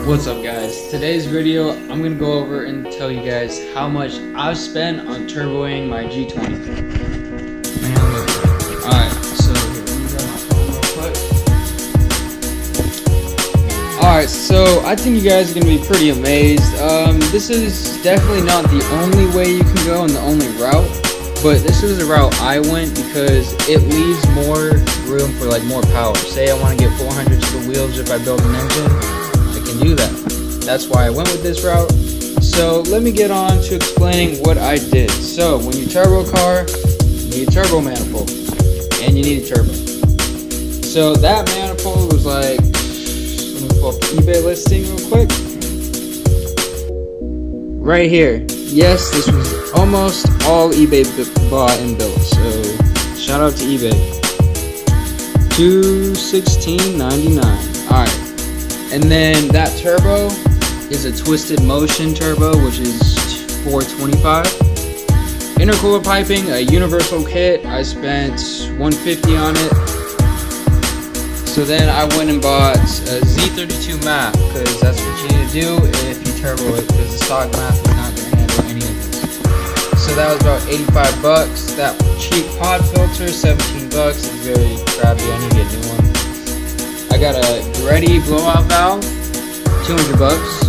What's up guys? Today's video I'm gonna go over and tell you guys how much I've spent on turboing my G20. Man, look. Alright, so here, let me grab my phone real quick. Alright, so I think you guys are gonna be pretty amazed. This is definitely not the only way you can go and the only route, but this is the route I went because it leaves more room for like more power. Say I want to get 400 to the wheels if I build an engine, can do that. That's why I went with this route. So let me get on to explaining what I did. So when you turbo a car, you need a turbo manifold and you need a turbo. So that manifold was like, let me pull up the eBay listing real quick. Right here. Yes, this was almost all eBay bought and built. So shout out to eBay. $216.99. Alright. And then that turbo is a twisted motion turbo, which is $425. Intercooler piping, a universal kit. I spent $150 on it. So then I went and bought a Z32 MAF because that's what you need to do if you turbo it, because the stock MAF is not going to handle any of this. So that was about 85 bucks. That cheap pod filter, 17 bucks. It's very crappy. I need to get a new one. I got a Ready blowout valve, 200 bucks.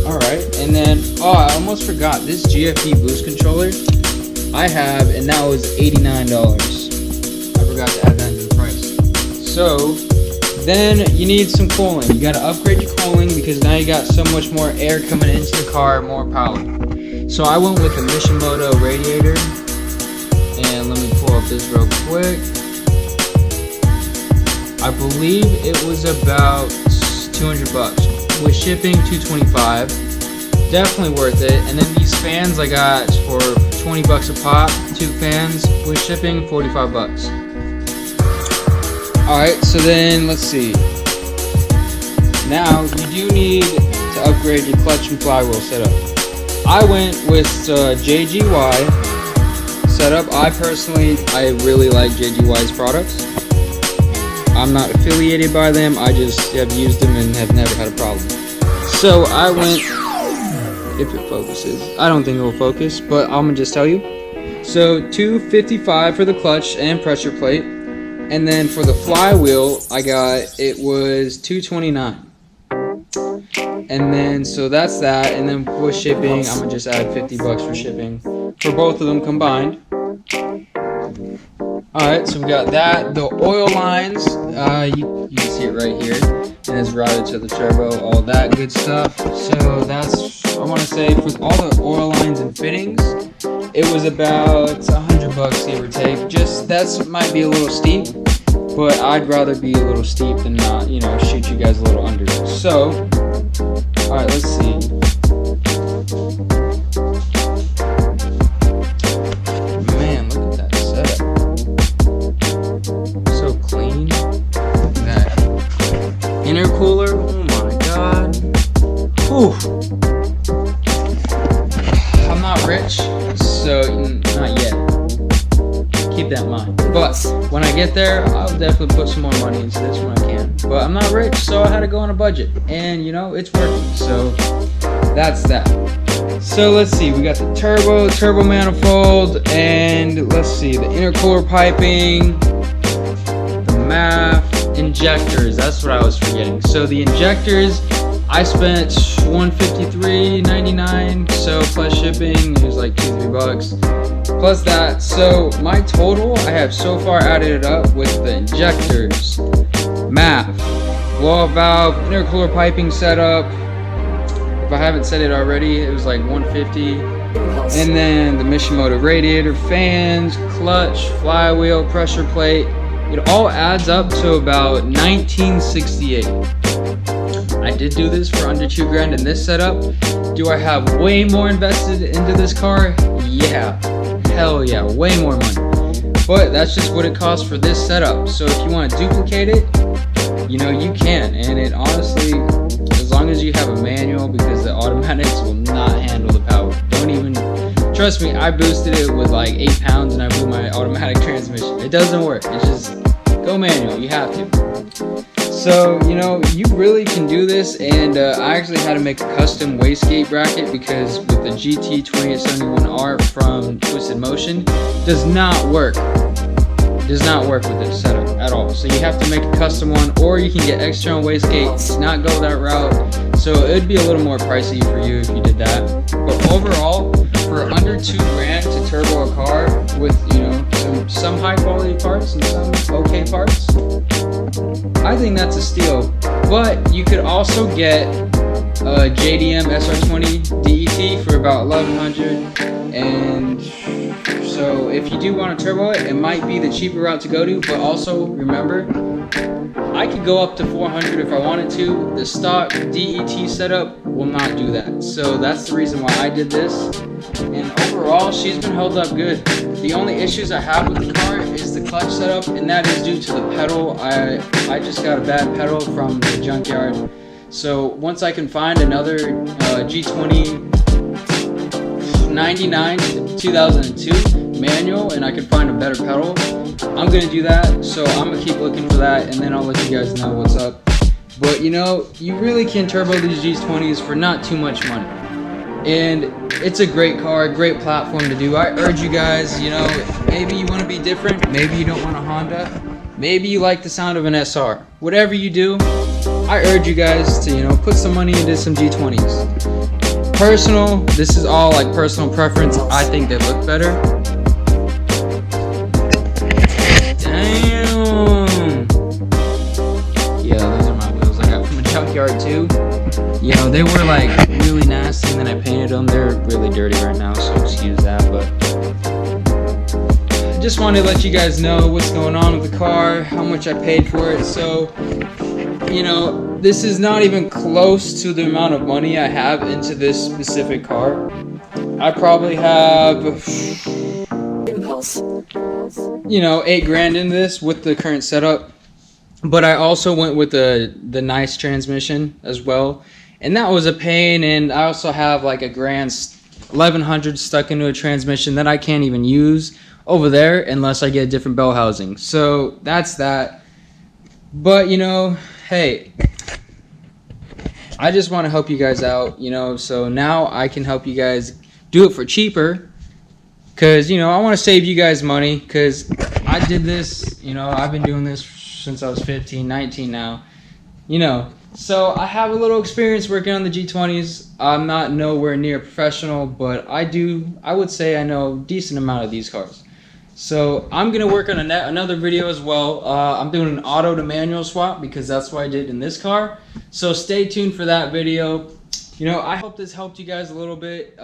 Alright, and then, oh, I almost forgot, this GFP boost controller I have, and that was $89. I forgot to add that into the price. So, then you need some cooling. You gotta upgrade your cooling because now you got so much more air coming into the car, more power. So I went with the Mishimoto radiator, and let me pull up this real quick. I believe it was about 200 bucks. With shipping, $225. Definitely worth it. And then these fans I got for 20 bucks a pop. 2 fans with shipping, 45 bucks. Alright, so then let's see. Now you do need to upgrade your clutch and flywheel setup. I went with JGY setup. I really like JGY's products. I'm not affiliated by them, I just have used them and have never had a problem. So I went, if it focuses, I don't think it will focus, but I'm gonna just tell you. So $255 for the clutch and pressure plate, and then for the flywheel, it was $229. And then, so that's that, and then with shipping, I'm gonna just add 50 bucks for shipping for both of them combined. Alright, so we got that. The oil lines, you can see it right here. And it's routed to the turbo, all that good stuff. So that's, I want to say, for all the oil lines and fittings, it was about 100 bucks, give or take. Just, that might be a little steep, but I'd rather be a little steep than not, you know, shoot you guys a little under. So, alright, let's see. Intercooler, oh my god. Whew. I'm not rich, so not yet. Keep that in mind. But when I get there, I'll definitely put some more money into this when I can. But I'm not rich, so I had to go on a budget. And you know, it's working. So that's that. So let's see, we got the turbo manifold, and let's see, the intercooler piping, the MAF, injectors, that's what I was forgetting. So the injectors, I spent $153.99, so plus shipping it was like $2-3 bucks plus that. So my total, I have so far added it up with the injectors, MAF, blowout valve, intercooler piping setup. If I haven't said it already, it was like $150. And then the Mishimoto radiator, fans, clutch, flywheel, pressure plate. It all adds up to about $1968. I did do this for under $2 grand in this setup. Do I have way more invested into this car? Yeah, hell yeah, way more money. But that's just what it costs for this setup. So if you want to duplicate it, you know, you can. And it honestly, as long as you have a manual, because the automatics will not handle the power. Don't even, trust me, I boosted it with like 8 pounds and I blew my automatic transmission. It doesn't work. It's just go manual. You have to. So, you know, you really can do this, and I actually had to make a custom wastegate bracket because with the GT2871R from Twisted Motion, does not work. Does not work with this setup at all. So you have to make a custom one, or you can get external wastegate, not go that route. So it would be a little more pricey for you if you did that. But overall, for under $2,000 to turbo a car with, you know, some high quality parts and some okay parts, I think that's a steal. But you could also get a JDM SR20 DET for about $1,100, and so if you do want to turbo it, it might be the cheaper route to go to. But also remember, I could go up to $400 if I wanted to. The stock DET setup will not do that. So that's the reason why I did this. And overall, she's been held up good. The only issues I have with the car is the clutch setup, and that is due to the pedal. I just got a bad pedal from the junkyard. So once I can find another G20 99 2002 manual and I can find a better pedal, I'm gonna do that. So I'm gonna keep looking for that, and then I'll let you guys know what's up. But you know, you really can turbo these G20s for not too much money, and it's a great car, great platform to do. I urge you guys, you know, maybe you want to be different, maybe you don't want a Honda, maybe you like the sound of an SR. Whatever you do, I urge you guys to, you know, put some money into some G20s. Personal, this is all like personal preference. I think they look better. Damn. Yeah, those are my wheels I got from a junkyard too. You know, they were like really nasty, and then I painted them. They're really dirty right now, so excuse that. But I just wanted to let you guys know what's going on with the car, how much I paid for it. So, you know, this is not even close to the amount of money I have into this specific car. I probably have, you know, $8,000 in this with the current setup. But I also went with the nice transmission as well, and that was a pain. And I also have like $1,100 stuck into a transmission that I can't even use over there unless I get a different bell housing. So that's that. But you know, hey, I just want to help you guys out, you know, so now I can help you guys do it for cheaper, because, you know, I want to save you guys money, because I did this, you know, I've been doing this since I was 15, 19 now, you know, so I have a little experience working on the G20s. I'm not nowhere near professional, but I would say I know a decent amount of these cars. So I'm going to work on another video as well. I'm doing an auto to manual swap because that's what I did in this car. So stay tuned for that video. You know, I hope this helped you guys a little bit.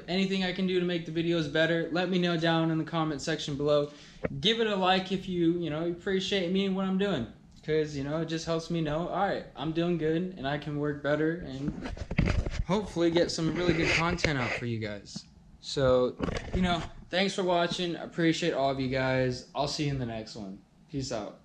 Anything I can do to make the videos better, let me know down in the comment section below. Give it a like if you appreciate me and what I'm doing. Because, you know, it just helps me know, alright, I'm doing good and I can work better and hopefully get some really good content out for you guys. So, you know, thanks for watching. I appreciate all of you guys. I'll see you in the next one. Peace out.